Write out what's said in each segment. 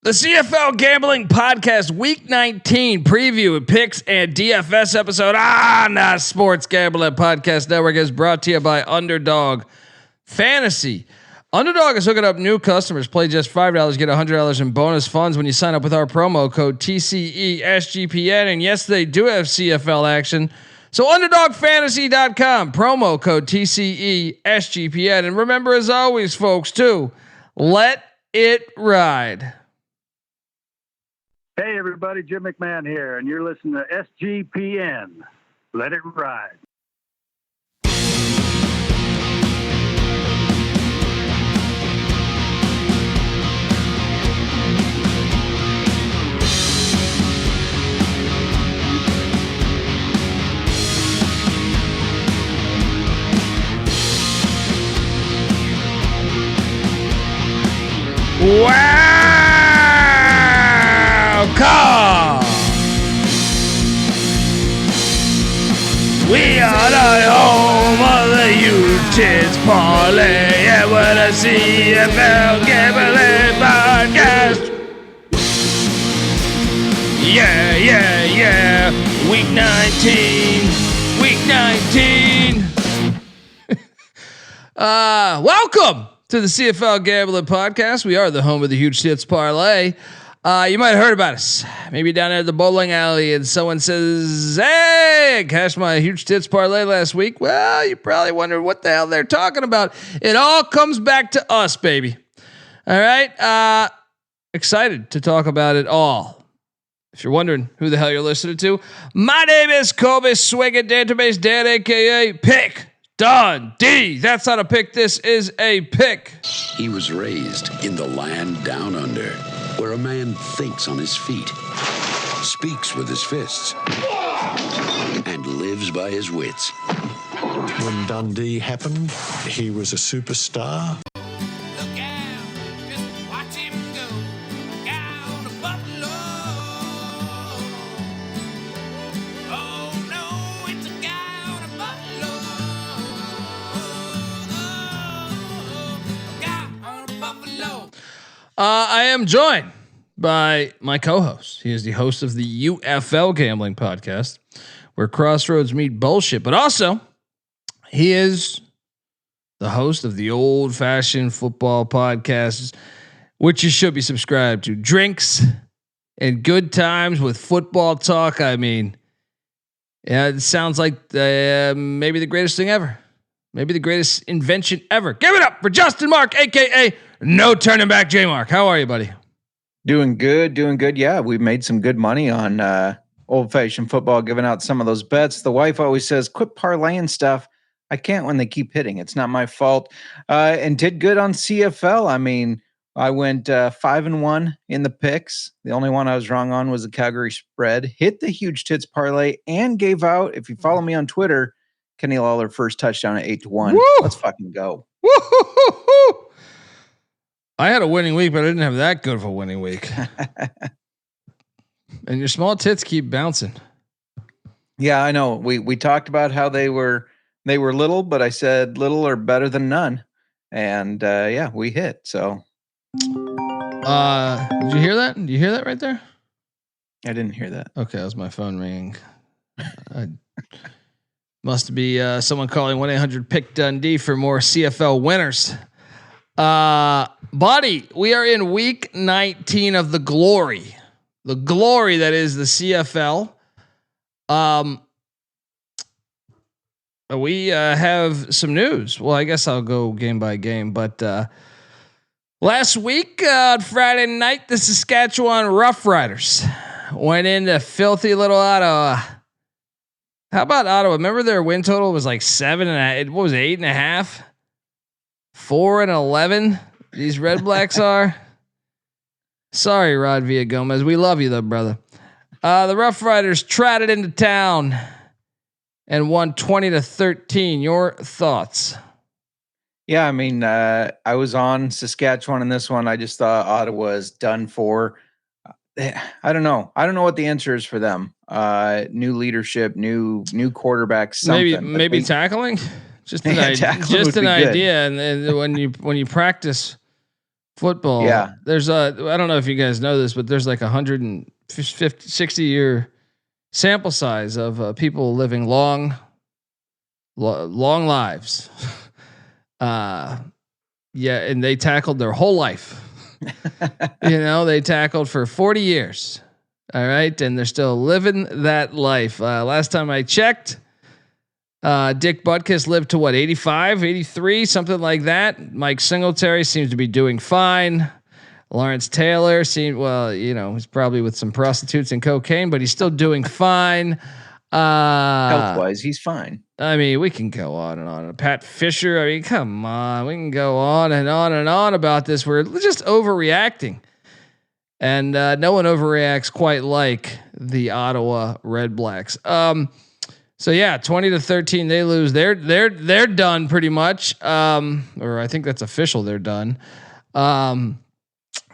The CFL Gambling Podcast Week 19 preview and picks and DFS episode on the Sports Gambling Podcast Network is brought to you by Underdog Fantasy. Underdog is hooking up new customers. Play just $5, get $100 in bonus funds when you sign up with our promo code TCE SGPN. And yes, they do have CFL action. So UnderdogFantasy.com, promo code TCE SGPN. And remember, as always, folks, too, let it ride. Hey everybody, Jim McMahon here, and you're listening to SGPN. Let it ride. Welcome. We are the home of the Huge Tits Parlay, and we're the CFL Gambling Podcast. Yeah. Week 19. Welcome to the CFL Gambling Podcast. We are the home of the Huge Tits Parlay. You might have heard about us. Maybe down at the bowling alley and someone says, "Hey, I cashed my Huge Tits Parlay last week." Well, you probably wonder what the hell they're talking about. It all comes back to us, baby. All right. Excited to talk about it all. If you're wondering who the hell you're listening to, my name is Kobe Swinging Database Dan, aka Pick Dundee. That's not a pick. This is a pick. He was raised in the land down under, where a man thinks on his feet, speaks with his fists, and lives by his wits. When Dundee happened, he was a superstar. Look out, just watch him go down to Buffalo. Oh no, it's a guy on a Buffalo. A guy on a Buffalo. I am joined by my co-host. He is the host of the UFL Gambling Podcast, where crossroads meet bullshit. But also, he is the host of the Old Fashioned Football Podcast, which you should be subscribed to. Drinks and good times with football talk. I mean, yeah, it sounds like maybe the greatest thing ever. Maybe the greatest invention ever. Give it up for Justin Mark, a.k.a. No Turning Back J Mark. How are you, buddy? Doing good. Yeah, we've made some good money on Old Fashioned Football, giving out some of those bets. The wife always says, quit parlaying stuff. I can't when they keep hitting. It's not my fault. And did good on CFL. I mean, I went 5-1 in the picks. The only one I was wrong on was the Calgary spread. Hit the Huge Tits Parlay and gave out, if you follow me on Twitter, Kenny Lawler first touchdown at 8-1. Woo! Let's fucking go. Woo-hoo-hoo-hoo. I had a winning week, but I didn't have that good of a winning week. And your small tits keep bouncing. Yeah, I know. We talked about how they were little, but I said little are better than none. And yeah, we hit. So did you hear that? Did you hear that right there? I didn't hear that. Okay, that was my phone ringing. Must be someone calling 1-800-PICK Dundee for more CFL winners. Buddy, we are in week 19 of the glory that is the CFL. We have some news. Well, I guess I'll go game by game, but last week on Friday night, the Saskatchewan Roughriders went into filthy little Ottawa. How about Ottawa? Remember their win total was like 7.5. What was it? 8.5. 4-11. These Red Blacks are. Sorry, Rod Villagomez. We love you though, brother. The Roughriders trotted into town and won 20-13. Your thoughts? Yeah, I mean, I was on Saskatchewan in this one. I just thought Ottawa is done for. I don't know. I don't know what the answer is for them. New leadership, new quarterback. Maybe tackling. Just an idea. And when you practice football. Yeah. There's I don't know if you guys know this, but there's like 150, 60 year sample size of people living long lives. Yeah, and they tackled their whole life. They tackled for 40 years. All right, and they're still living that life. Last time I checked, Dick Butkus lived to 85, 83, something like that. Mike Singletary seems to be doing fine. Lawrence Taylor he's probably with some prostitutes and cocaine, but he's still doing fine. Health-wise, he's fine. I mean, we can go on and on. Pat Fisher, I mean, come on. We can go on and on and on about this. We're just overreacting. And no one overreacts quite like the Ottawa Red Blacks. So yeah, 20-13, they lose. They're done pretty much. Or I think that's official. They're done.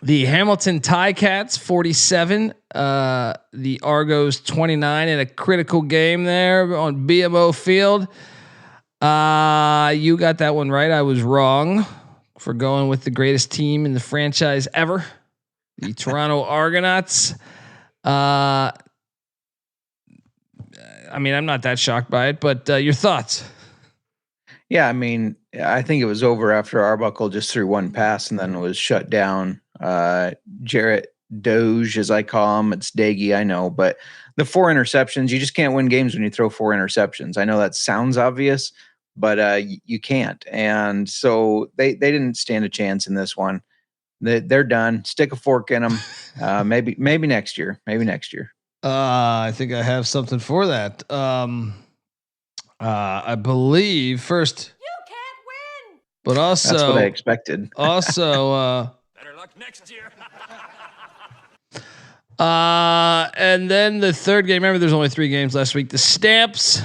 The Hamilton TiCats 47, the Argos 29 in a critical game there on BMO Field. You got that one right. I was wrong for going with the greatest team in the franchise ever, the Toronto Argonauts. I mean, I'm not that shocked by it, but your thoughts? Yeah, I mean, I think it was over after Arbuckle just threw one pass and then was shut down. Jarrett Doge, as I call him, it's Daggy, I know, but the 4 interceptions, you just can't win games when you throw 4 interceptions. I know that sounds obvious, but you can't. And so they didn't stand a chance in this one. They're done. Stick a fork in them. Maybe next year. I think I have something for that. I believe first. You can't win. But also, that's what I expected. Also, Better luck next year. and then the third game. Remember, there's only 3 games last week. The Stamps.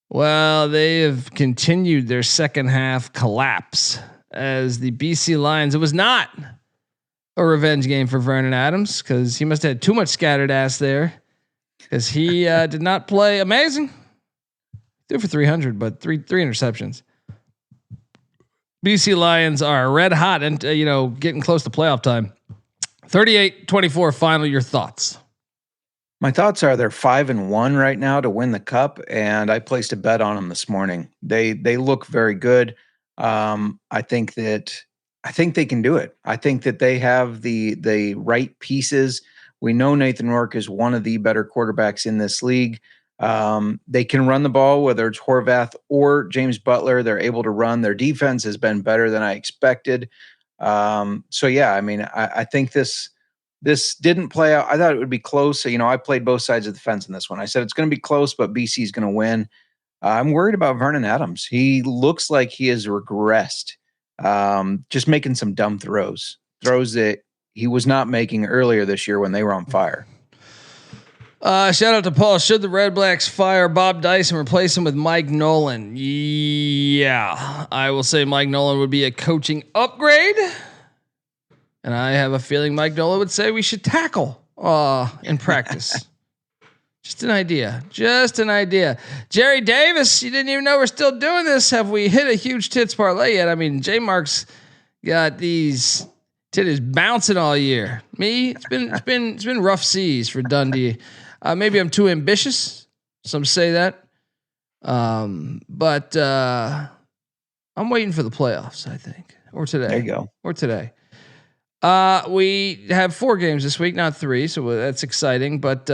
Well, they have continued their second half collapse as the BC Lions. It was not a revenge game for Vernon Adams because he must have had too much scattered ass there because he did not play amazing. Threw for 300, but three interceptions. BC Lions are red hot and getting close to playoff time. 38-24 final. Your thoughts? My thoughts are they're 5-1 right now to win the cup, and I placed a bet on them this morning. They look very good. I think they can do it. I think that they have the right pieces. We know Nathan Rourke is one of the better quarterbacks in this league. They can run the ball, whether it's Horvath or James Butler. They're able to run. Their defense has been better than I expected. So yeah, I mean, I think this didn't play out. I thought it would be close. I played both sides of the fence in this one. I said it's going to be close, but BC is going to win. I'm worried about Vernon Adams. He looks like he has regressed. Just making some dumb throws that he was not making earlier this year when they were on fire. Shout out to Paul. Should the Red Blacks fire Bob Dice and replace him with Mike Nolan? Yeah, I will say Mike Nolan would be a coaching upgrade. And I have a feeling Mike Nolan would say we should tackle in practice. Just an idea. Jerry Davis, you didn't even know we're still doing this. Have we hit a huge tits parlay yet? I mean, J Mark's got these titties bouncing all year. Me, it's been rough seas for Dundee. Maybe I'm too ambitious. Some say that. But I'm waiting for the playoffs, I think. Or today. There you go. Or today. We have 4 games this week, not 3, so that's exciting. But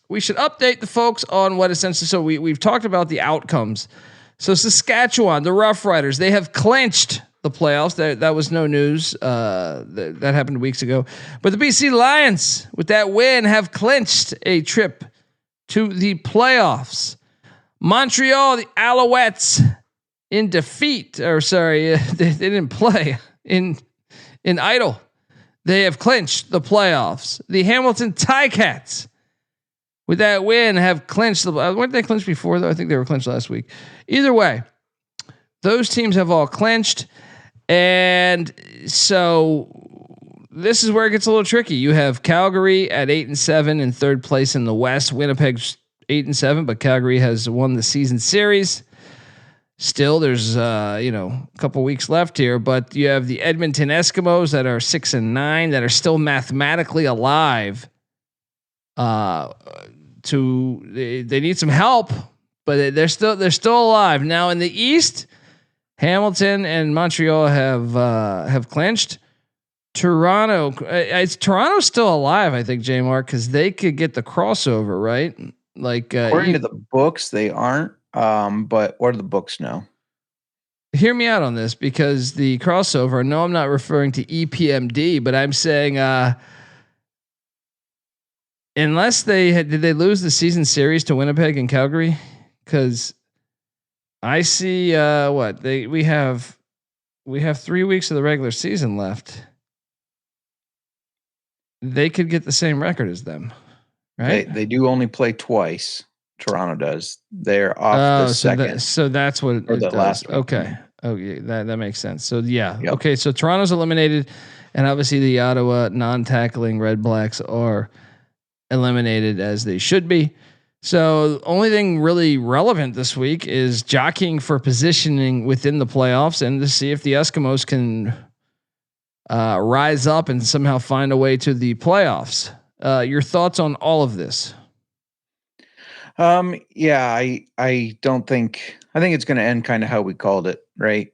we should update the folks on what essentially. So we've talked about the outcomes. So Saskatchewan, the Roughriders, they have clinched the playoffs. That was no news. That happened weeks ago. But the BC Lions, with that win, have clinched a trip to the playoffs. Montreal, the Alouettes, in defeat. They didn't play in idle. They have clinched the playoffs. The Hamilton TiCats, with that win, have clinched the. Weren't they clinched before though? I think they were clinched last week. Either way, those teams have all clinched, and so this is where it gets a little tricky. You have Calgary at 8-7 in third place in the West. Winnipeg's 8-7, but Calgary has won the season series. Still, there's a couple weeks left here, but you have the Edmonton Eskimos that are 6-9 that are still mathematically alive. They need some help, but they're still alive. Now in the East, Hamilton and Montreal have clinched. Toronto's still alive, I think, J-Mark, because they could get the crossover, right? Like according to the books, they aren't. But what do the books know? Hear me out on this, because the crossover. No, I'm not referring to EPMD, but I'm saying unless did they lose the season series to Winnipeg and Calgary? Because I see we have 3 weeks of the regular season left. They could get the same record as them, right? They do only play twice. Toronto does. They're off the second. So that's what it does. Last week. Okay. Oh yeah, that makes sense. So yeah. Yep. Okay. So Toronto's eliminated, and obviously the Ottawa non-tackling Red Blacks are eliminated, as they should be. So the only thing really relevant this week is jockeying for positioning within the playoffs, and to see if the Eskimos can rise up and somehow find a way to the playoffs. Your thoughts on all of this? Yeah, I think it's going to end kind of how we called it, right?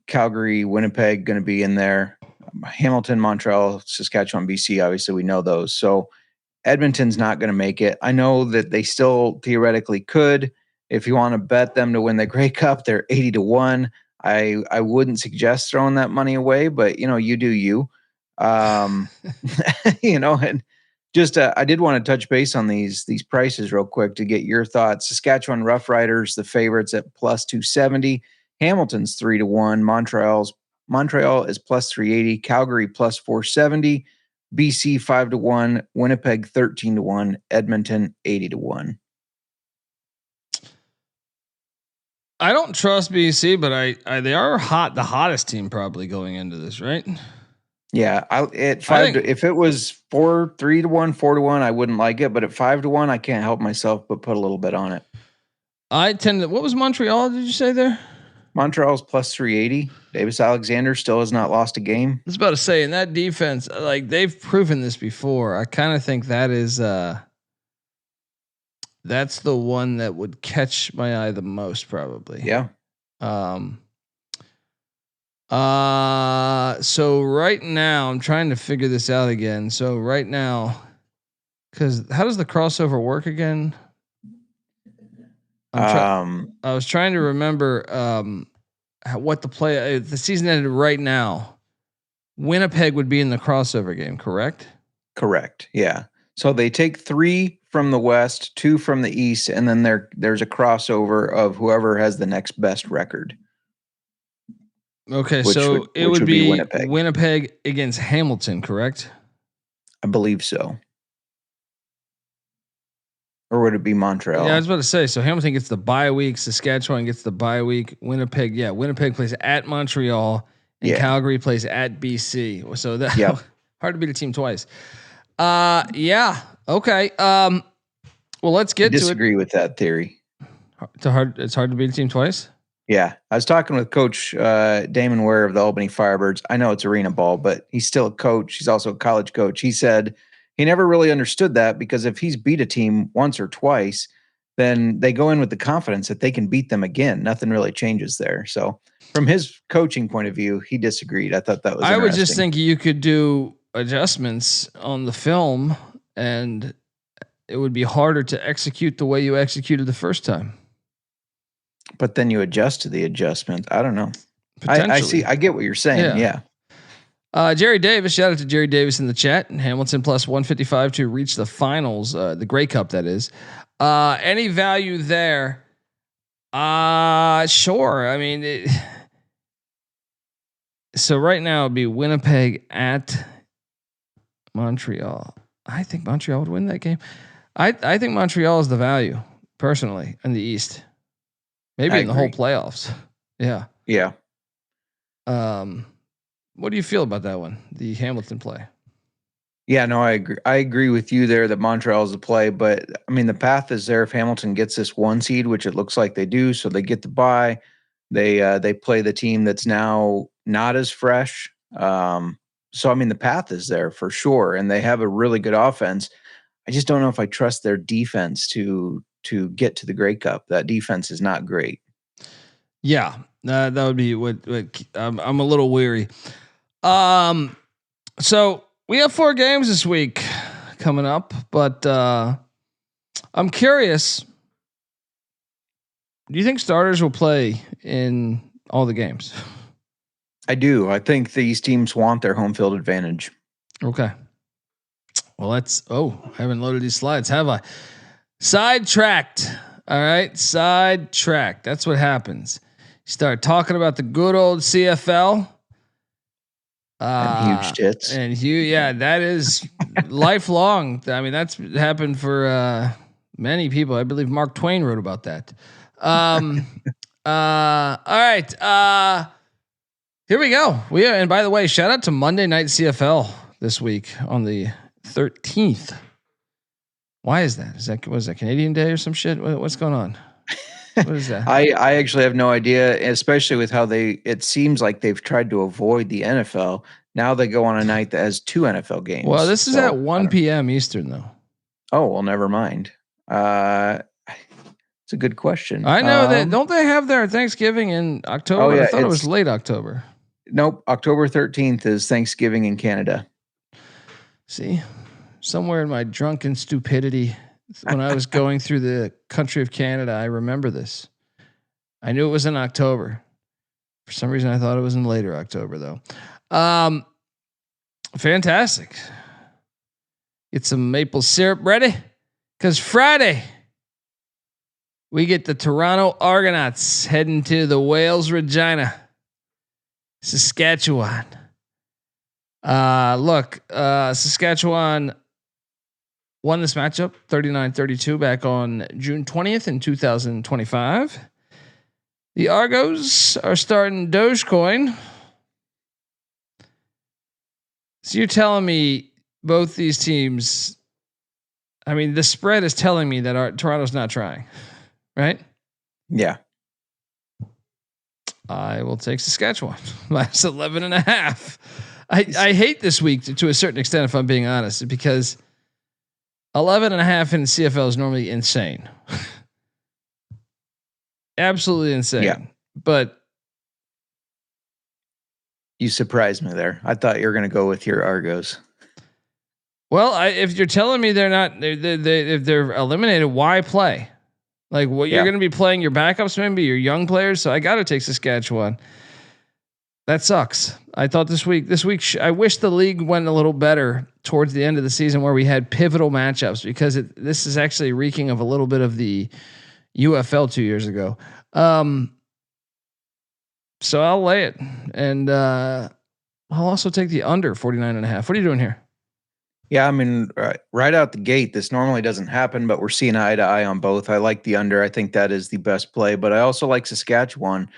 Calgary, Winnipeg going to be in there. Hamilton, Montreal, Saskatchewan, BC, obviously we know those. So Edmonton's not going to make it. I know that they still theoretically could. If you want to bet them to win the Grey Cup, they're 80-1. I wouldn't suggest throwing that money away, but you do you. And just I did want to touch base on these prices real quick to get your thoughts. Saskatchewan Roughriders, the favorites at plus 270. Hamilton's 3-1. Montreal is plus 380. Calgary plus 470. BC 5-1. Winnipeg 13-1. Edmonton 80-1. I don't trust BC, but they are hot. The hottest team probably going into this, right? Yeah, if it was 3-1, 4-1, I wouldn't like it. But at 5-1, I can't help myself but put a little bit on it. I tend to. What was Montreal? Did you say there? Montreal's plus 380. Davis Alexander still has not lost a game. I was about to say, in that defense, like they've proven this before. I kind of think that is that's the one that would catch my eye the most, probably. Yeah. So right now I'm trying to figure this out again. So right now, because how does the crossover work again? I was trying to remember what the season ended right now. Winnipeg would be in the crossover game, correct? Correct. Yeah. So they take 3 from the West, 2 from the East, and then there's a crossover of whoever has the next best record. Okay, so it would be Winnipeg against Hamilton, correct? I believe so. Or would it be Montreal? Yeah, I was about to say. So Hamilton gets the bye week. Saskatchewan gets the bye week. Winnipeg plays at Montreal, and Calgary plays at BC. So that hard to beat a team twice. Yeah. Okay. Well, let's get to it. Disagree with that theory. It's hard to beat a team twice. Yeah, I was talking with Coach Damon Ware of the Albany Firebirds. I know it's arena ball, but he's still a coach. He's also a college coach. He said he never really understood that, because if he's beat a team once or twice, then they go in with the confidence that they can beat them again. Nothing really changes there. So from his coaching point of view, he disagreed. I thought that was interesting. I would just think you could do adjustments on the film, and it would be harder to execute the way you executed the first time. But then you adjust to the adjustment. I don't know. I see. I get what you're saying. Yeah. Jerry Davis, shout out to Jerry Davis in the chat. Hamilton plus 155 to reach the finals, the Grey Cup, that is. Any value there? Sure. I mean, so right now it'd be Winnipeg at Montreal. I think Montreal would win that game. I think Montreal is the value, personally, in the East. Maybe in the whole playoffs. Yeah. Yeah. What do you feel about that one? The Hamilton play? Yeah, no, I agree. I agree with you there that Montreal is the play, but I mean, the path is there if Hamilton gets this 1 seed, which it looks like they do. So they get the bye. They play the team that's now not as fresh. So I mean, the path is there for sure, and they have a really good offense. I just don't know if I trust their defense to get to the Grey Cup. That defense is not great. Yeah, that would be what I'm a little weary. So we have 4 games this week coming up, but I'm curious. Do you think starters will play in all the games? I do. I think these teams want their home field advantage. Okay. Well, I haven't loaded these slides, have I? Sidetracked. All right. Sidetracked. That's what happens. You start talking about the good old CFL. And huge tits. And that is lifelong. I mean, that's happened for many people. I believe Mark Twain wrote about that. All right. Here we go. And by the way, shout out to Monday Night CFL this week on the 13th. Why is that? Was that Canadian Day or some shit? What's going on? What is that? I actually have no idea, especially with how it seems like they've tried to avoid the NFL. Now they go on a night that has 2 NFL games. Well, this is at 1 p.m. Eastern though. Oh, well, never mind. It's a good question. I know that. Don't they have their Thanksgiving in October? Oh, yeah, I thought it was late October. Nope. October 13th is Thanksgiving in Canada. See, somewhere in my drunken stupidity, when I was going through the country of Canada, I remember this. I knew it was in October. For some reason, I thought it was in later October, though. Fantastic. Get some maple syrup ready, because Friday we get the Toronto Argonauts heading to the Wales Regina, Saskatchewan. Saskatchewan won this matchup 39-32 back on June 20th in 2025. The Argos are starting Dogecoin. So you're telling me both these teams, I mean, the spread is telling me that Toronto's not trying, right? Yeah. I will take Saskatchewan minus 11.5. I hate this week to a certain extent, if I'm being honest, because 11.5 in CFL is normally insane. Absolutely insane. Yeah. But you surprised me there. I thought you were going to go with your Argos. Well, if you're telling me they're not, if they're eliminated, why play? Like, what you're going to be playing your backups, maybe your young players. So I got to take Saskatchewan. That sucks. I thought this week, I wish the league went a little better towards the end of the season where we had pivotal matchups, because this is actually reeking of a little bit of the UFL 2 years ago. So I'll lay it, and I'll also take the under 49.5. What are you doing here? Yeah, I mean, right out the gate, this normally doesn't happen, but we're seeing eye to eye on both. I like the under. I think that is the best play, but I also like Saskatchewan.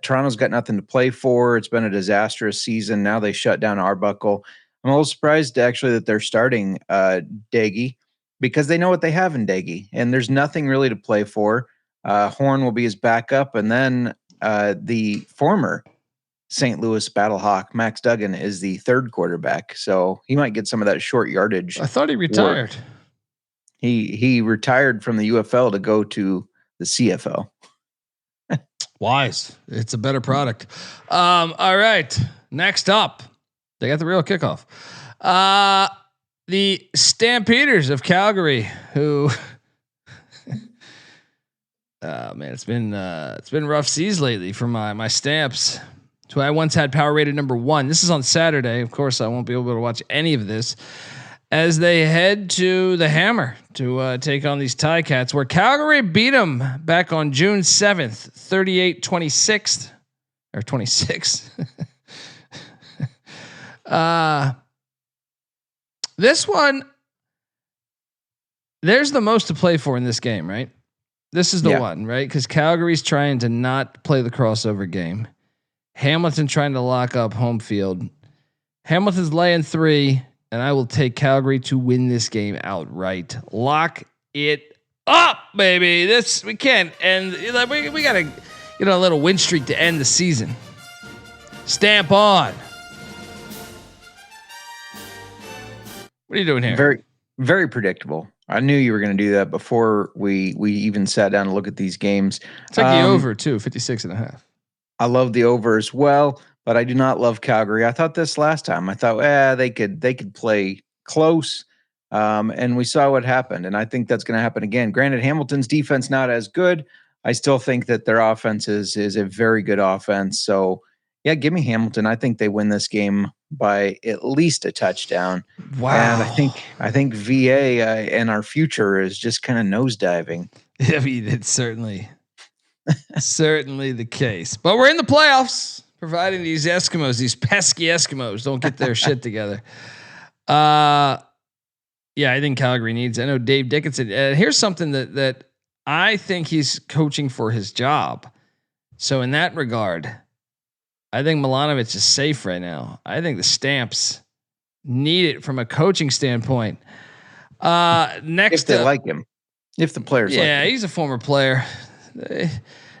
Toronto's got nothing to play for. It's been a disastrous season. Now they shut down Arbuckle. I'm a little surprised actually that they're starting Daggy, because they know what they have in Daggy, and there's nothing really to play for. Horn will be his backup, and then the former St. Louis Battlehawk, Max Duggan, is the third quarterback. So he might get some of that short yardage. I thought he retired. Work. He retired from the UFL to go to the CFL. Wise. It's a better product. All right. Next up, they got the real kickoff. The Stampeders of Calgary, who man, it's been rough seas lately for my Stamps, who I once had power rated number 1. This is on Saturday. Of course, I won't be able to watch any of this as they head to the Hammer to take on these TiCats, where Calgary beat them back on June 7th, 38-26 or 26. This one, there's the most to play for in this game, right? This is the one, right? Because Calgary's trying to not play the crossover game. Hamilton trying to lock up home field. Hamilton's laying 3, and I will take Calgary to win this game outright. Lock it up, baby. We can't. And we gotta, Get on a little win streak to end the season. Stamp on. What are you doing here? Very, very predictable. I knew you were going to do that before we even sat down to look at these games. It's like the over too, 56.5. I love the over as well, but I do not love Calgary. I thought this last time. I thought, they could play close, and we saw what happened. And I think that's going to happen again. Granted, Hamilton's defense not as good. I still think that their offense is a very good offense. So, yeah, give me Hamilton. I think they win this game by at least a touchdown. Wow. And I think VA and our future is just kind of nosediving. I mean, it's certainly the case. But we're in the playoffs, providing these Eskimos, these pesky Eskimos, don't get their shit together. Yeah, I think Calgary needs. I know Dave Dickinson. Here's something that I think he's coaching for his job. So in that regard, I think Milanovic is safe right now. I think the Stamps need it from a coaching standpoint. Next, if they like him, if the players, like him. He's a former player.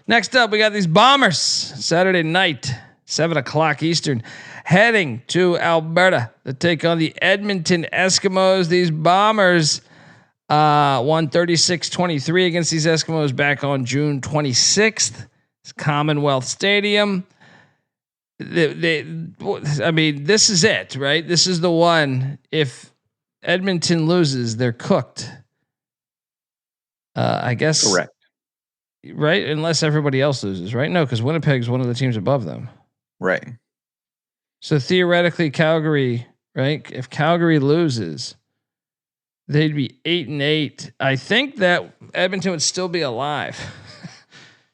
Next up, we got these Bombers. Saturday night, 7:00 Eastern, heading to Alberta to take on the Edmonton Eskimos. These Bombers won 36-23 against these Eskimos back on June 26th. It's Commonwealth Stadium. I mean, this is it, right? This is the one. If Edmonton loses, they're cooked. I guess. Correct. Right? Unless everybody else loses, right? No, because Winnipeg's one of the teams above them. Right. So theoretically, Calgary, right? If Calgary loses, they'd be 8-8. I think that Edmonton would still be alive.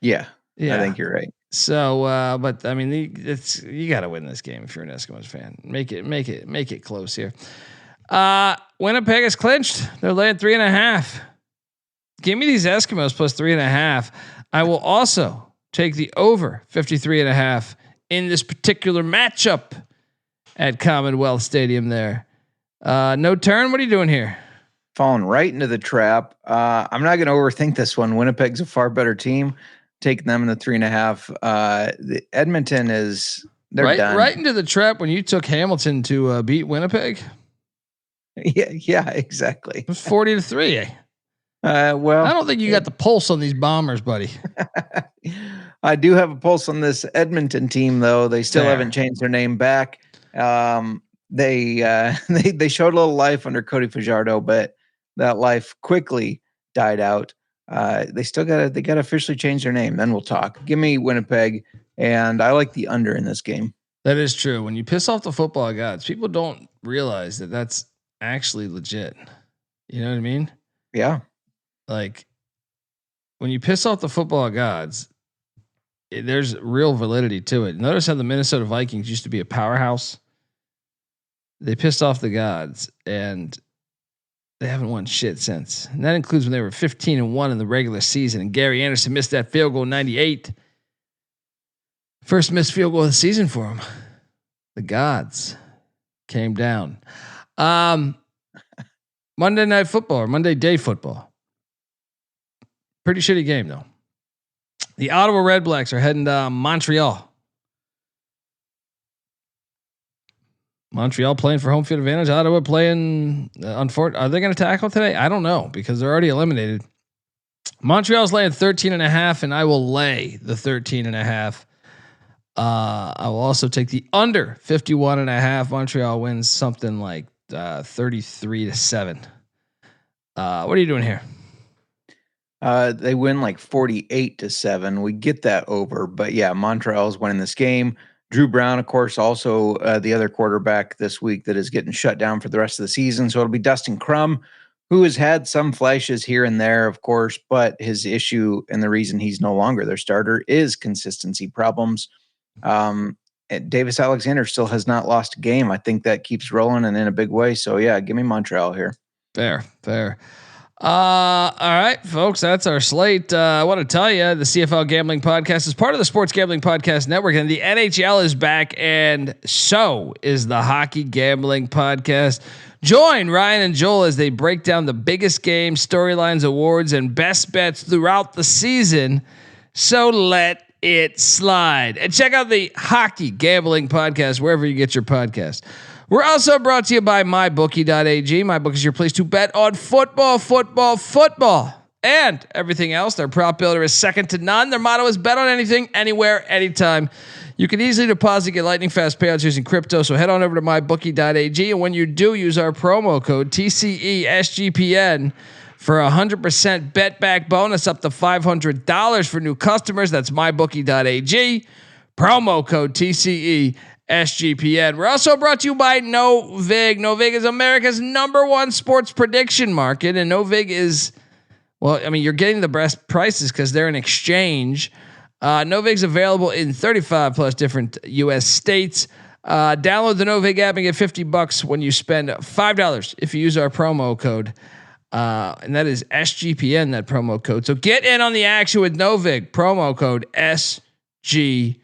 Yeah. I think you're right. So, but I mean, you got to win this game if you're an Eskimos fan. Make it close here. Winnipeg is clinched. They're laying 3.5. Give me these Eskimos plus 3.5. I will also take the over 53.5 in this particular matchup at Commonwealth Stadium. There, no turn. What are you doing here? Falling right into the trap. I'm not going to overthink this one. Winnipeg's a far better team. Taking them in the 3.5. The Edmonton they're done. Right into the trap when you took Hamilton to beat Winnipeg. Yeah, exactly. It was 40-3. Well, I don't think you got the pulse on these Bombers, buddy. I do have a pulse on this Edmonton team, though. They still haven't changed their name back. They showed a little life under Cody Fajardo, but that life quickly died out. They got to officially change their name. Then we'll talk. Give me Winnipeg, and I like the under in this game. That is true. When you piss off the football gods, people don't realize that that's actually legit. You know what I mean? Yeah. Like when you piss off the football gods, there's real validity to it. Notice how the Minnesota Vikings used to be a powerhouse. They pissed off the gods and they haven't won shit since. And that includes when they were 15-1 in the regular season. And Gary Anderson missed that field goal in 98. First missed field goal of the season for him. The gods came down. Monday Night Football or Monday Day Football. Pretty shitty game though. The Ottawa Red Blacks are heading to Montreal. Montreal playing for home field advantage. Ottawa playing. Are they going to tackle today? I don't know because they're already eliminated. Montreal's laying 13.5, and I will lay the 13.5. I will also take the under 51.5. Montreal wins something like 33-7. What are you doing here? They win like 48-7. We get that over, but yeah, Montreal's winning this game. Drew Brown, of course, also the other quarterback this week that is getting shut down for the rest of the season. So it'll be Dustin Crum, who has had some flashes here and there, of course, but his issue and the reason he's no longer their starter is consistency problems. Davis Alexander still has not lost a game. I think that keeps rolling and in a big way. So yeah, give me Montreal here. Fair. All right, folks, that's our slate. I want to tell you the CFL Gambling Podcast is part of the Sports Gambling Podcast Network, and the NHL is back, and so is the Hockey Gambling Podcast. Join Ryan and Joel as they break down the biggest games, storylines, awards, and best bets throughout the season. So let it slide. And check out the Hockey Gambling Podcast wherever you get your podcast. We're also brought to you by MyBookie.ag. MyBookie is your place to bet on football, and everything else. Their prop builder is second to none. Their motto is bet on anything, anywhere, anytime. You can easily deposit, get lightning fast payouts using crypto. So head on over to MyBookie.ag. And when you do, use our promo code TCESGPN for 100% bet back bonus up to $500 for new customers. That's MyBookie.ag. Promo code TCESGPN. We're also brought to you by NoVig. NoVig is America's #1 sports prediction market. And NoVig is, well, I mean, you're getting the best prices because they're an exchange. NoVig's available in 35 plus different U.S. states. Download the NoVig app and get $50 when you spend $5 if you use our promo code. And that is SGPN, that promo code. So get in on the action with NoVig. Promo code SGPN.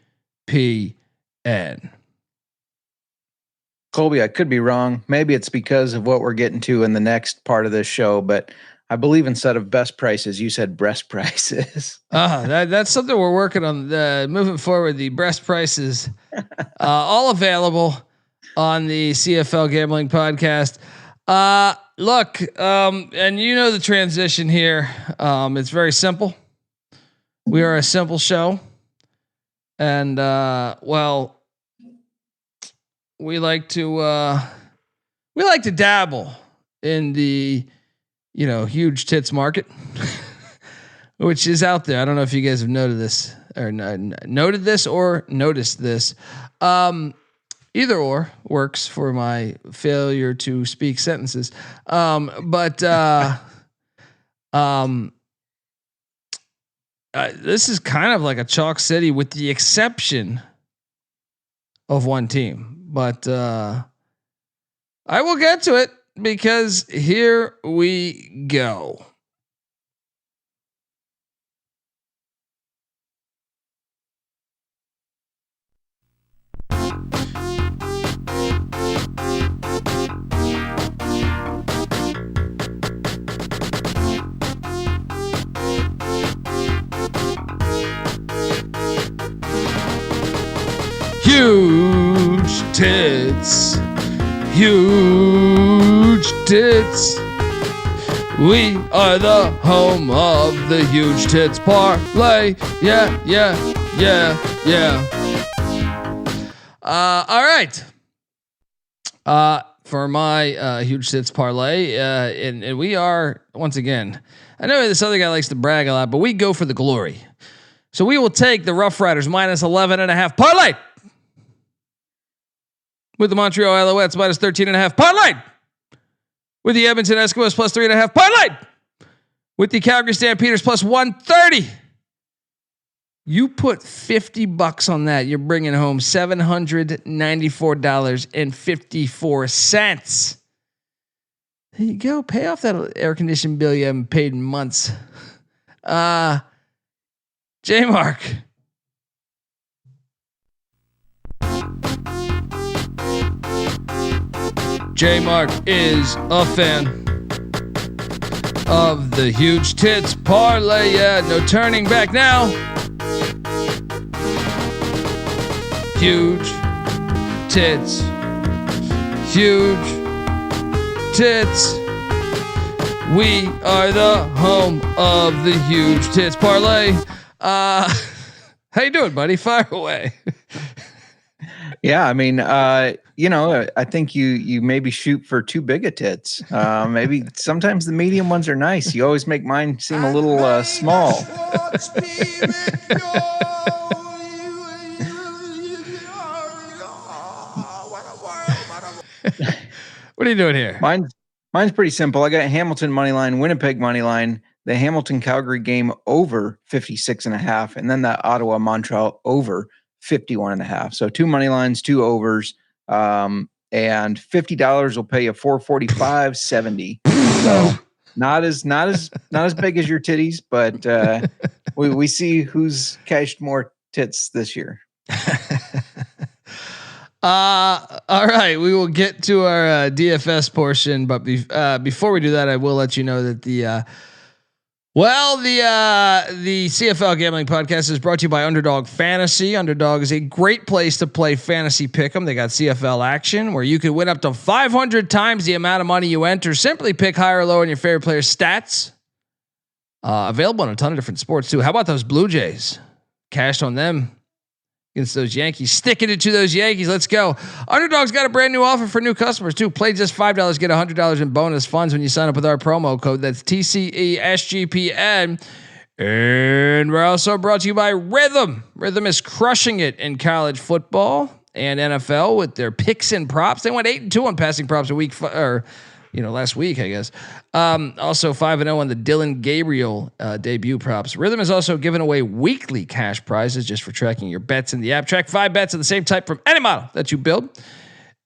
Colby, I could be wrong. Maybe it's because of what we're getting to in the next part of this show, but I believe instead of best prices, you said breast prices. That's something we're working on. Moving forward, the breast prices, all available on the CFL Gambling Podcast. Look, and you know the transition here. It's very simple. We are a simple show, and well, we like to dabble in the huge tits market, which is out there. I don't know if you guys have noted this or noticed this. Either or works for my failure to speak sentences. But this is kind of like a chalk city with the exception of one team. But I will get to it because here we go. Huge tits, huge tits. We are the home of the Huge Tits Parlay. Yeah. All right. For my Huge Tits Parlay, and we are, once again, I know this other guy likes to brag a lot, but we go for the glory. So we will take the Roughriders -11.5 parlay with the Montreal Alouettes -13.5 parlay with the Edmonton Eskimos +3.5 parlay with the Calgary Stampeders +130. You put $50 on that, you're bringing home $794.54. There you go. Pay off that air conditioning bill you haven't paid in months. J Mark. J Mark is a fan of the Huge Tits Parlay. Yeah, no turning back now. Huge tits, huge tits. We are the home of the Huge Tits Parlay. How you doing, buddy? Fire away. Yeah, I mean, I think you maybe shoot for too big a tits. Maybe sometimes the medium ones are nice. You always make mine seem a little small. What are you doing here? Mine's pretty simple. I got Hamilton money line, Winnipeg money line, the Hamilton Calgary game over 56.5, and then that Ottawa Montreal over 51.5. So 2 money lines, 2 overs, and $50 will pay you $445.70. So not as big as your titties, but we see who's cashed more tits this year. All right, we will get to our DFS portion, but before we do that, I will let you know that the Well, the CFL Gambling Podcast is brought to you by Underdog Fantasy. Underdog is a great place to play fantasy pick'em. They got CFL action where you can win up to 500 times the amount of money you enter. Simply pick higher or lower in your favorite player's stats. Available on a ton of different sports too. How about those Blue Jays? Cashed on them against those Yankees. Sticking it to those Yankees. Let's go. Underdog's got a brand new offer for new customers too. Play just $5, get $100 in bonus funds when you sign up with our promo code. That's TCESGPN. And we're also brought to you by Rhythm. Rhythm is crushing it in college football and NFL with their picks and props. They went 8-2 on passing props last week, I guess. Also 5-0 on the Dylan Gabriel debut props. Rhythm is also giving away weekly cash prizes just for tracking your bets in the app. Track 5 bets of the same type from any model that you build,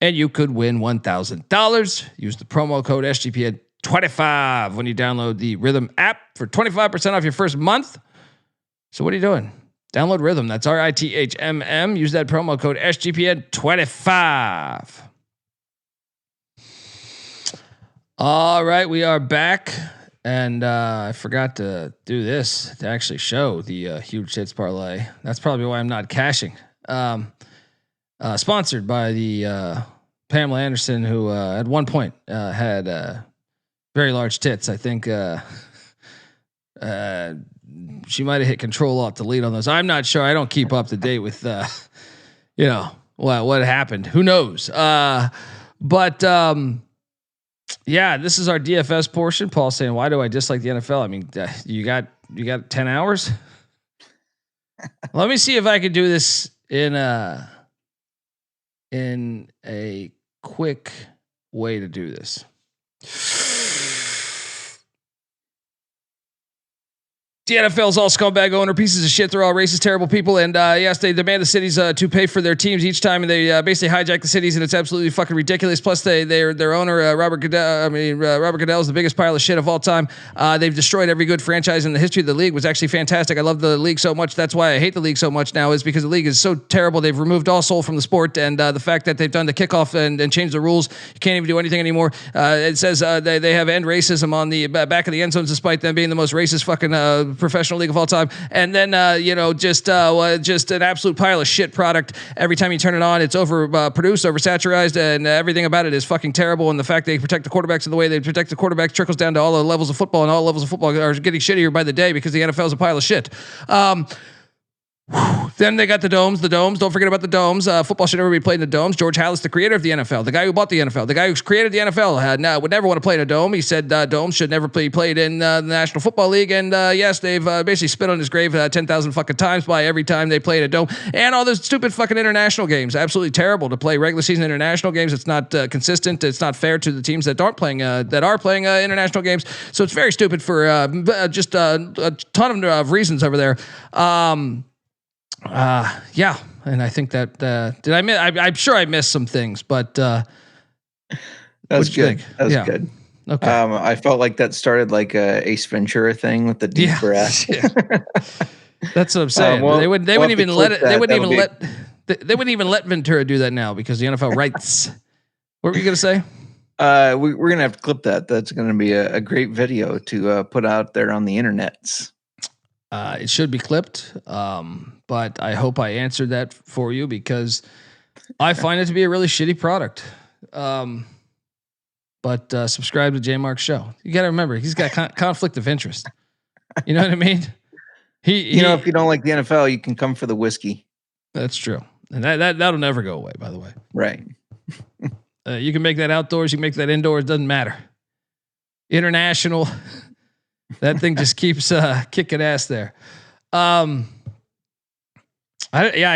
and you could win $1,000. Use the promo code SGPN25 when you download the Rhythm app for 25% off your first month. So what are you doing? Download Rhythm. That's RITHMM. Use that promo code SGPN25. All right, we are back, and I forgot to do this to actually show the Huge Tits Parlay. That's probably why I'm not cashing. Sponsored by the Pamela Anderson, who at one point had very large tits. I think she might have hit Control-Alt-Delete on those. I'm not sure. I don't keep up to date with what happened. Who knows? Yeah, this is our DFS portion. Paul saying, "Why do I dislike the NFL?" I mean, you got 10 hours. Let me see if I can do this in a quick way to do this. The NFL's all scumbag owner pieces of shit. They're all racist, terrible people. And yes, they demand the cities to pay for their teams each time, and they basically hijack the cities, and it's absolutely fucking ridiculous. Plus, their owner Robert Goodell. Robert Goodell is the biggest pile of shit of all time. They've destroyed every good franchise in the history of the league. Was actually fantastic. I love the league so much. That's why I hate the league so much now. Is because the league is so terrible. They've removed all soul from the sport, and the fact that they've done the kickoff and changed the rules, you can't even do anything anymore. It says they have end racism on the back of the end zones, despite them being the most racist fucking professional league of all time. And then just an absolute pile of shit product. Every time you turn it on, it's produced, oversaturated, and everything about it is fucking terrible. And the fact they protect the quarterbacks and the way they protect the quarterbacks trickles down to all the levels of football, and all levels of football are getting shittier by the day because the NFL is a pile of shit. Then they got the domes. Don't forget about the domes. Football should never be played in the domes. George Halas, the creator of the NFL, the guy who bought the NFL, the guy who created the NFL, would never want to play in a dome. He said domes should never be played in the National Football League. And yes, they've basically spit on his grave 10,000 fucking times by every time they played a dome. And all those stupid fucking international games. Absolutely terrible to play regular season international games. It's not consistent. It's not fair to the teams that aren't playing international games. So it's very stupid for just a ton of reasons over there. Yeah, and I think that did I miss? I'm sure I missed some things, but that's good. That's good. Okay. I felt like that started like a Ace Ventura thing with the deep breath. Yeah. That's what I'm saying. They wouldn't even let Ventura do that now because the NFL rights. What were you gonna say? We're gonna have to clip that. That's gonna be a great video to put out there on the internets. It should be clipped, but I hope I answered that for you because I find it to be a really shitty product. But subscribe to J Mark's show. You got to remember, he's got conflict of interest. You know what I mean? If you don't like the NFL, you can come for the whiskey. That's true, and that'll never go away. By the way, right? You can make that outdoors. You can make that indoors. Doesn't matter. International. That thing just keeps kicking ass there. I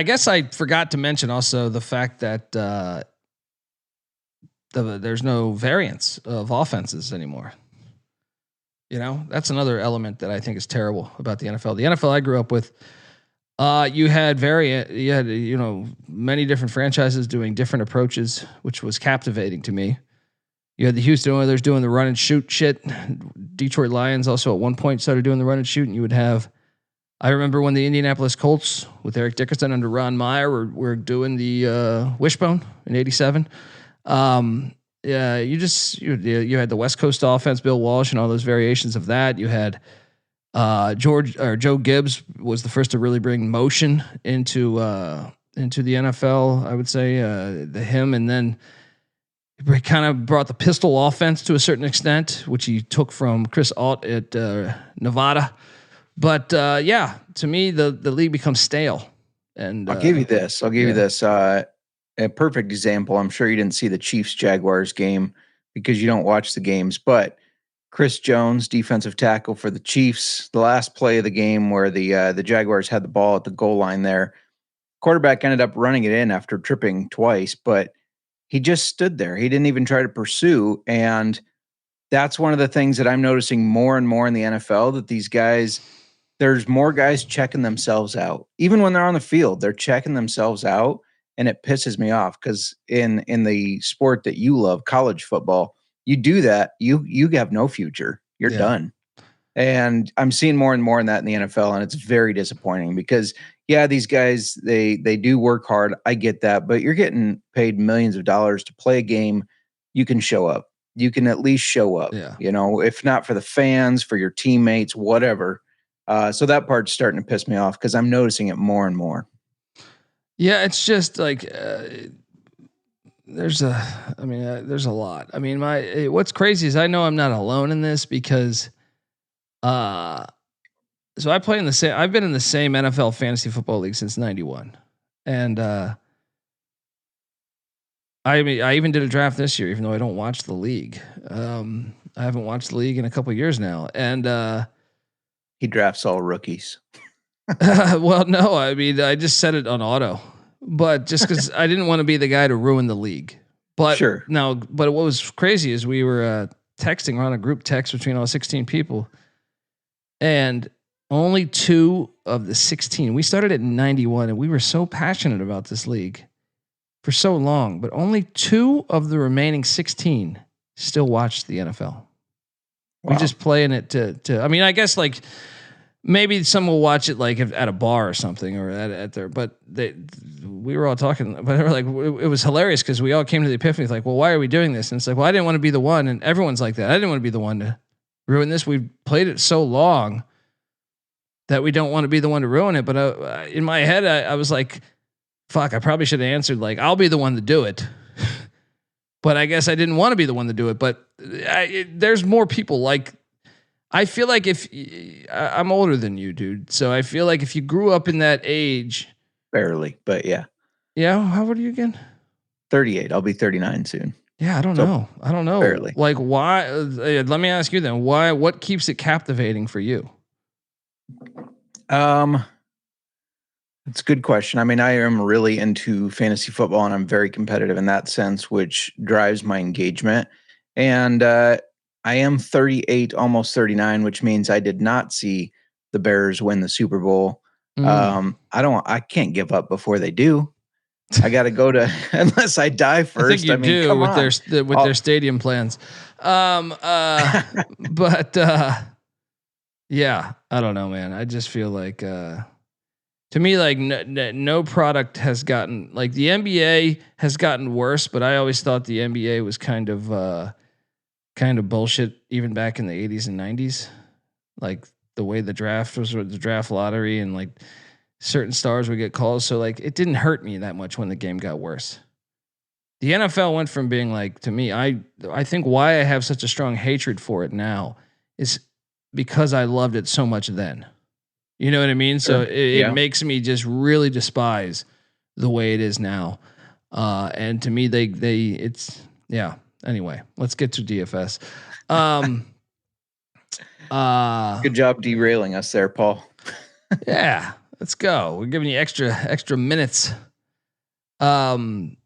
guess I forgot to mention also the fact that there's no variance of offenses anymore. That's another element that I think is terrible about the NFL. The NFL I grew up with, you had many different franchises doing different approaches, which was captivating to me. You had the Houston Oilers doing the run and shoot shit. Detroit Lions also at one point started doing the run and shoot. And you would have, I remember when the Indianapolis Colts with Eric Dickerson under Ron Meyer were doing the wishbone in '87. Yeah, you had the West Coast offense, Bill Walsh, and all those variations of that. You had Joe Gibbs was the first to really bring motion into the NFL. I would say him, and then he kind of brought the pistol offense to a certain extent, which he took from Chris Alt at Nevada. But to me, the league becomes stale. And I'll give you this. A perfect example. I'm sure you didn't see the Chiefs Jaguars game because you don't watch the games, but Chris Jones, defensive tackle for the Chiefs, the last play of the game where the Jaguars had the ball at the goal line there, quarterback ended up running it in after tripping twice, but he just stood there. He didn't even try to pursue. And that's one of the things that I'm noticing more and more in the NFL, that these guys, there's more guys checking themselves out. Even when they're on the field, they're checking themselves out. And it pisses me off because in the sport that you love, college football, you do that, you have no future. You're done. And I'm seeing more and more in that in the NFL, and it's very disappointing because these guys, they do work hard. I get that, but you're getting paid millions of dollars to play a game. You can show up. You can at least show up. Yeah. If not for the fans, for your teammates, whatever. So that part's starting to piss me off because I'm noticing it more and more. Yeah, it's just like there's a lot. I mean, what's crazy is I know I'm not alone in this because so I play in the same. I've been in the same NFL fantasy football league since '91, and I even did a draft this year, even though I don't watch the league. I haven't watched the league in a couple of years now, and he drafts all rookies. Well, no, I mean, I just set it on auto, but just because I didn't want to be the guy to ruin the league. But sure. But what was crazy is we were texting on a group text between all 16 people, and only 2 of the 16. We started at 91, and we were so passionate about this league for so long, but only 2 of the remaining 16 still watched the NFL. Wow. We just play in it to. I mean, I guess like. Maybe some will watch it like at a bar or something or at their, but we were all talking, but they were like, it was hilarious because we all came to the epiphany, like, well, why are we doing this? And it's like, well, I didn't want to be the one. And everyone's like that. I didn't want to be the one to ruin this. We've played it so long that we don't want to be the one to ruin it. But in my head, I was like, fuck, I probably should have answered like, I'll be the one to do it. But I guess I didn't want to be the one to do it. But there's more people like, I feel like if I'm older than you, dude. So I feel like if you grew up in that age. Barely, but yeah. Yeah. How old are you again? 38. I'll be 39 soon. Yeah. I don't know. Barely. Like why, let me ask you then, what keeps it captivating for you? It's a good question. I mean, I am really into fantasy football and I'm very competitive in that sense, which drives my engagement. And, I am 38, almost 39, which means I did not see the Bears win the Super Bowl. I can't give up before they do. I got to go to unless I die first. I think you do with their stadium plans. But yeah, I don't know, man. I just feel like to me, like no product has gotten like the NBA has gotten worse, but I always thought the NBA was kind of bullshit even back in the 80s and 90s. Like the way the draft was with the draft lottery and like certain stars would get calls. So like it didn't hurt me that much when the game got worse. The NFL went from being like, to me, I think why I have such a strong hatred for it now is because I loved it so much then. You know what I mean? So it makes me just really despise the way it is now. And to me, Anyway, let's get to DFS. Good job derailing us there, Paul. Yeah, let's go. We're giving you extra minutes. But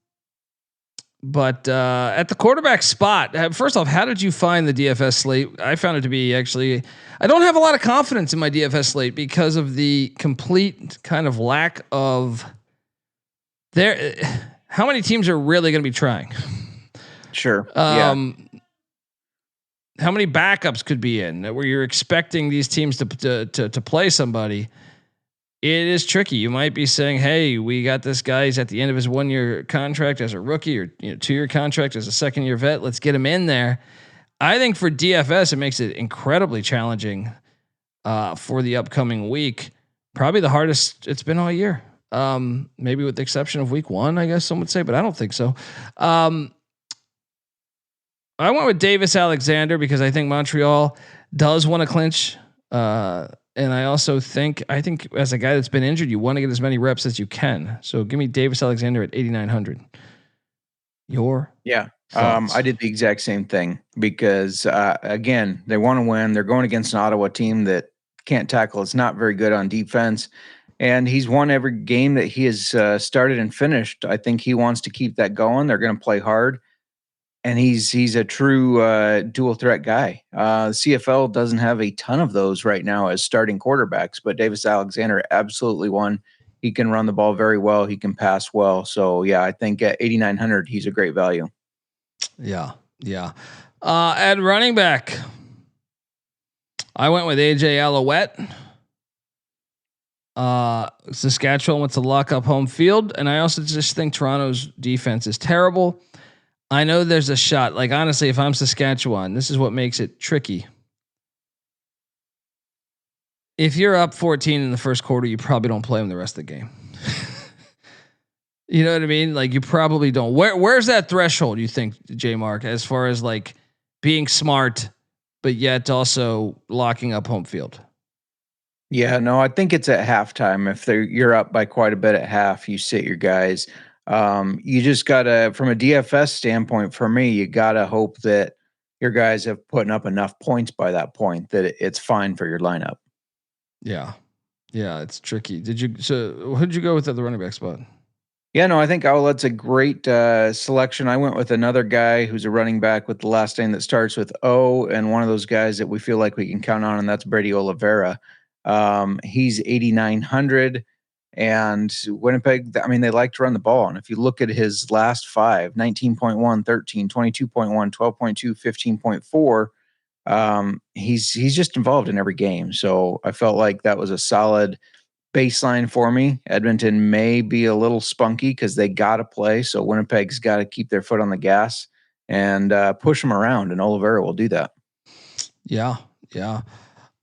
at the quarterback spot, first off, how did you find the DFS slate? I found it to be I don't have a lot of confidence in my DFS slate because of the complete kind of lack of how many teams are really going to be trying? Sure. How many backups could be in where you're expecting these teams to play somebody? It is tricky. You might be saying, "Hey, we got this guy. He's at the end of his 1-year contract as a rookie, or 2-year contract as a second-year vet. Let's get him in there." I think for DFS, it makes it incredibly challenging for the upcoming week. Probably the hardest it's been all year. Maybe with the exception of week 1, I guess some would say, but I don't think so. I went with Davis Alexander because I think Montreal does want to clinch. And I think as a guy that's been injured, you want to get as many reps as you can. So give me Davis Alexander at 8,900. I did the exact same thing because again, they want to win. They're going against an Ottawa team that can't tackle. It's not very good on defense, and he's won every game that he has started and finished. I think he wants to keep that going. They're going to play hard, and he's a true dual threat guy. CFL doesn't have a ton of those right now as starting quarterbacks, but Davis Alexander absolutely one. He can run the ball very well. He can pass well. So yeah, I think at 8,900, he's a great value. Yeah. At running back, I went with AJ Alouette. Saskatchewan wants to lock up home field, and I also just think Toronto's defense is terrible. I know there's a shot. Like honestly, if I'm Saskatchewan, this is what makes it tricky. If you're up 14 in the first quarter, you probably don't play them the rest of the game. You know what I mean? Like you probably don't. Where's that threshold, you think, J Mark, as far as like being smart, but yet also locking up home field? Yeah, no, I think it's at halftime. If you're up by quite a bit at half, you sit your guys. You just gotta, from a DFS standpoint, for me, you gotta hope that your guys have put up enough points by that point that it's fine for your lineup. Yeah, it's tricky. Who'd you go with at the running back spot? Yeah, no, I think Owlette's a great selection. I went with another guy who's a running back with the last name that starts with O, and one of those guys that we feel like we can count on, and that's Brady Oliveira. He's 8,900, and Winnipeg, I mean, they like to run the ball. And if you look at his last 5, 19.1, 13, 22.1, 12.2, 15.4, he's just involved in every game. So I felt like that was a solid baseline for me. Edmonton may be a little spunky because they got to play. So Winnipeg's got to keep their foot on the gas and push them around, and Oliveira will do that. Yeah.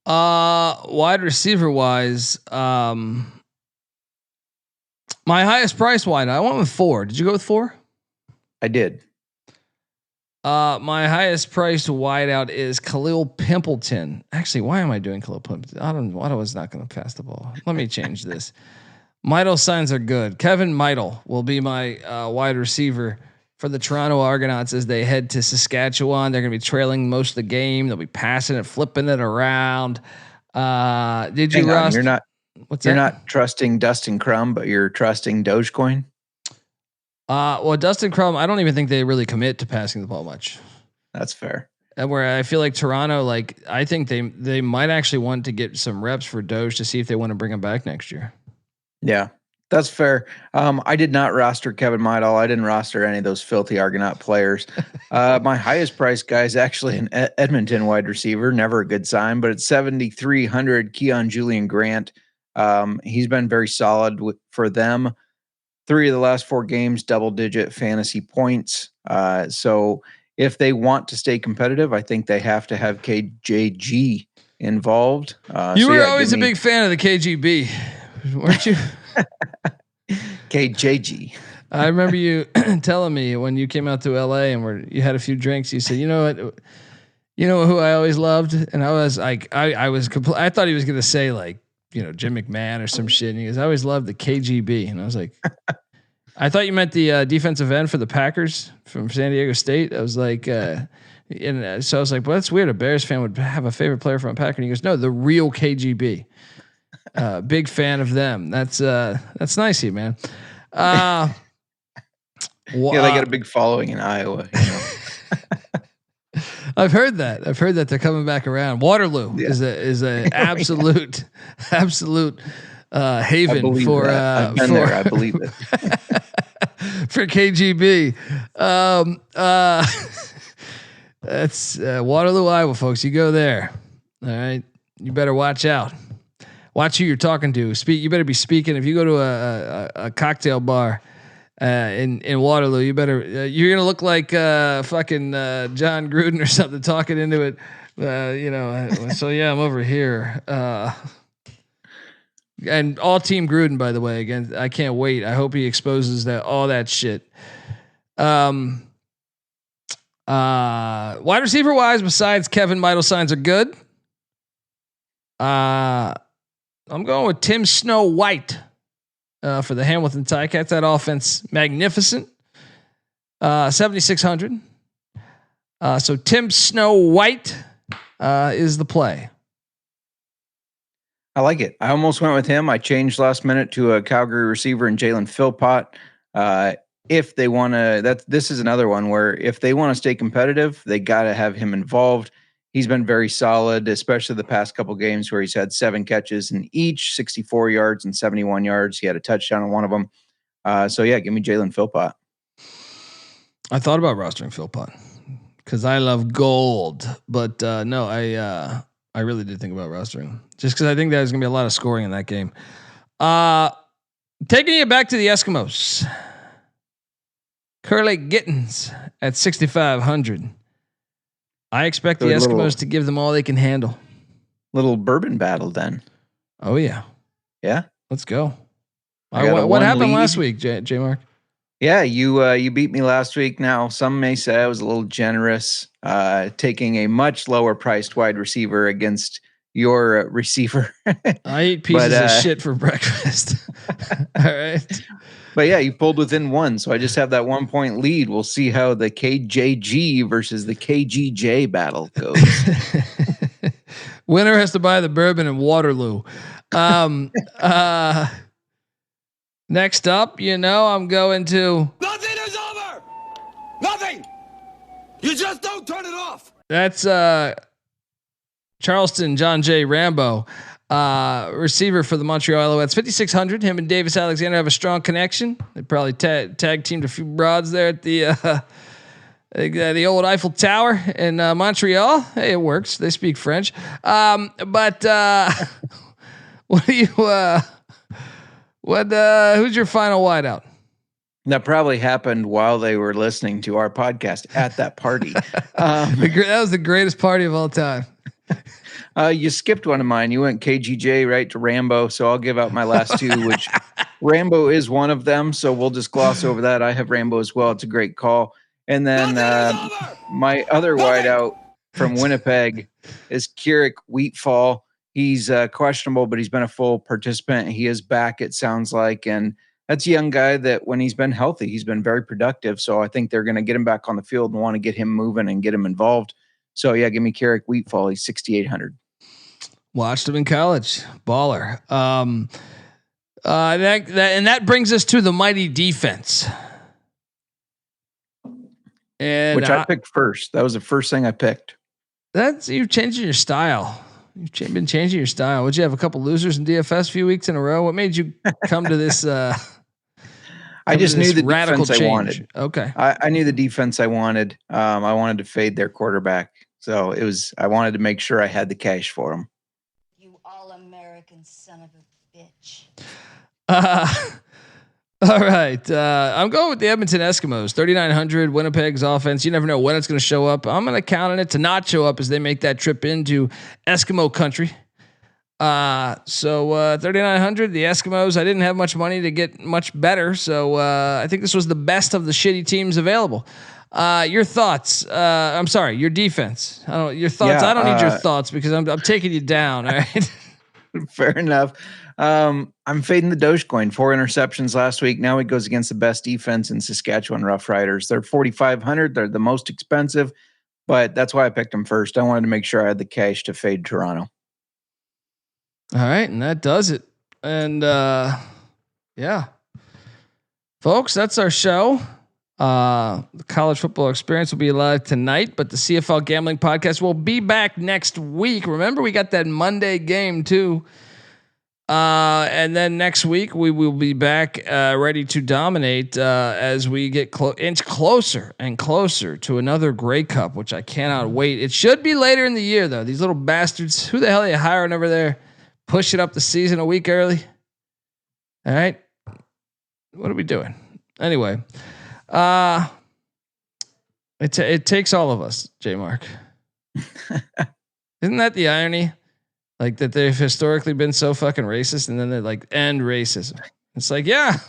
Wide receiver wise, my highest price wide, I went with 4. Did you go with 4? I did. My highest priced wideout is Khalil Pimpleton. Actually, why am I doing Khalil Pimpleton? Ottawa's not going to pass the ball. Let me change this. Midel signs are good. Kevin Midel will be my wide receiver for the Toronto Argonauts as they head to Saskatchewan. They're going to be trailing most of the game. They'll be passing it, flipping it around. Did you, Ross? You're not trusting Dustin Crum, but you're trusting Dogecoin. Well, Dustin Crum, I don't even think they really commit to passing the ball much. That's fair. And where I feel like Toronto, like I think they might actually want to get some reps for Doge to see if they want to bring him back next year. Yeah, that's fair. I did not roster Kevin Midel. I didn't roster any of those filthy Argonaut players. My highest priced guy is actually an Edmonton wide receiver. Never a good sign, but it's 7,300. Keon Julian Grant. He's been very solid for them. 3 of the last 4 games, double-digit fantasy points. So if they want to stay competitive, I think they have to have KJG involved. You were always a big fan of the KGB, weren't you? KJG. I remember you telling me when you came out to LA and you had a few drinks. You said, "You know what? You know who I always loved?" And I was like, I thought he was going to say like, Jim McMahon or some shit. And he goes, "I always loved the KGB." And I was like, I thought you meant the defensive end for the Packers from San Diego State. I was like, so I was like, well, that's weird. A Bears fan would have a favorite player from a Packer. And he goes, "No, the real KGB. Big fan of them." That's nice of you, man. Yeah, they got a big following in Iowa. I've heard that they're coming back around. Waterloo is a absolute haven for I've been there. I believe it. For KGB. That's Waterloo, Iowa, folks. You go there. All right. You better watch out. Watch who you're talking to. You better be speaking. If you go to a cocktail bar in Waterloo. You better you're gonna look like fucking John Gruden or something talking into it. So yeah, I'm over here. And all team Gruden, by the way. Again, I can't wait. I hope he exposes all that shit. Wide receiver wise, besides Kevin, vital signs are good. I'm going with Tim Snow White for the Hamilton TiCats. That offense, magnificent. 7,600. So Tim Snow White is the play. I like it. I almost went with him. I changed last minute to a Calgary receiver and Jalen Philpott. If they want to, this is another one where if they want to stay competitive, they got to have him involved. He's been very solid, especially the past couple games where he's had 7 catches in each, 64 yards and 71 yards. He had a touchdown on one of them. So yeah, give me Jalen Philpott. I thought about rostering Philpott because I love gold, but no, I really did think about rostering him just because I think there's gonna be a lot of scoring in that game. Taking you back to the Eskimos. Curly Gittins at 6,500. I expect the Eskimos to give them all they can handle. Little bourbon battle then. Oh yeah. Yeah. Let's go. What happened last week, J Mark? Yeah, you beat me last week. Now, some may say I was a little generous, taking a much lower priced wide receiver against your receiver. I eat pieces of shit for breakfast. All right. But yeah, you pulled within 1, so I just have that 1 point lead. We'll see how the KJG versus the KGJ battle goes. Winner has to buy the bourbon in Waterloo. Next up, I'm going to. Nothing is over. Nothing. You just don't turn it off. That's Charleston John J. Rambo, receiver for the Montreal Alouettes. 5,600. Him and Davis Alexander have a strong connection. They probably tag teamed a few broads there at the old Eiffel Tower in Montreal. Hey, it works. They speak French. But what do you? Who's your final wideout? That probably happened while they were listening to our podcast at that party. That was the greatest party of all time. You skipped one of mine. You went KGJ right to Rambo. So I'll give out my last 2, which Rambo is one of them. So we'll just gloss over that. I have Rambo as well. It's a great call. And then my other wideout from Winnipeg is Keurig Wheatfall. He's questionable, but he's been a full participant. He is back, it sounds like. And that's a young guy that when he's been healthy, he's been very productive. So I think they're going to get him back on the field and want to get him moving and get him involved. So yeah, give me Keurig Wheatfall. He's 6,800. Watched him in college. Baller. That brings us to the mighty defense. And which I picked first. That was the first thing I picked. You've changed your style. You've been changing your style. Would you have a couple losers in DFS a few weeks in a row? What made you come to this? I just knew the radical defense change. I wanted. Okay. I knew the defense I wanted. I wanted to fade their quarterback. So I wanted to make sure I had the cash for them. You all-American son of a bitch. All right. I'm going with the Edmonton Eskimos. 3,900. Winnipeg's offense. You never know when it's going to show up. I'm going to count on it to not show up as they make that trip into Eskimo country. So 3,900. The Eskimos. I didn't have much money to get much better, so I think this was the best of the shitty teams available. Your thoughts? I'm sorry. Your defense. Your thoughts. Yeah, I don't need your thoughts because I'm taking you down. All right. Fair enough. I'm fading the Dogecoin. 4 interceptions last week. Now he goes against the best defense in Saskatchewan Roughriders. They're 4,500. They're the most expensive, but that's why I picked them first. I wanted to make sure I had the cash to fade Toronto. All right, and that does it. And yeah, folks, that's our show. The college football experience will be live tonight, but the CFL Gambling Podcast will be back next week. Remember, we got that Monday game too. And then next week we will be back ready to dominate as we get inch closer and closer to another Grey Cup, which I cannot wait. It should be later in the year though. These little bastards, who the hell are they hiring over there? Pushing up the season a week early. All right, what are we doing? Anyway, it takes all of us, J Mark. Isn't that the irony? Like that they've historically been so fucking racist, and then they're like, end racism. It's like, yeah,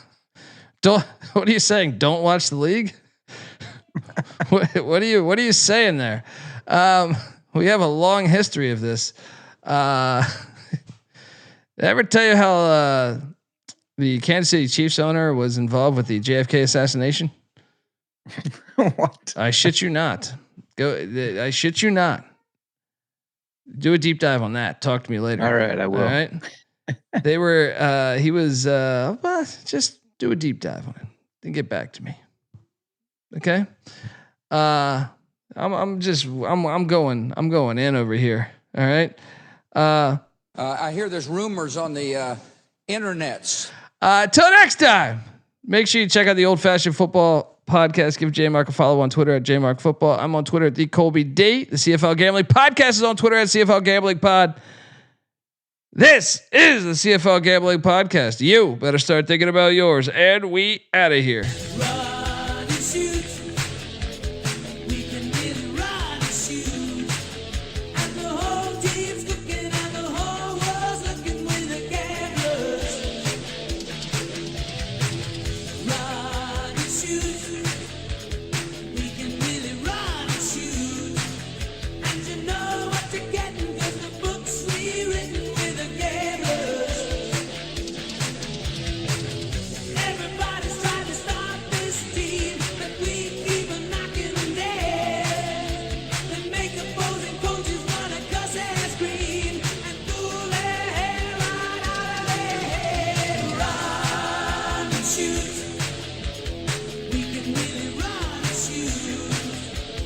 what are you saying? Don't watch the league. What are you saying there? We have a long history of this. Did I ever tell you how the Kansas City Chiefs owner was involved with the JFK assassination? What? I shit you not. I shit you not. Do a deep dive on that. Talk to me later. All right, I will. All right. They were. He was. Well, just do a deep dive on it. Then get back to me. Okay. I'm going in over here. All right. I hear there's rumors on the internets. Till next time. Make sure you check out the Old Fashioned Football Podcast. Give J Mark a follow on Twitter at JMark Football. I'm on Twitter at the Colby D. The CFL Gambling Podcast is on Twitter at CFL Gambling Pod. This is the CFL Gambling Podcast. You better start thinking about yours, and we out of here.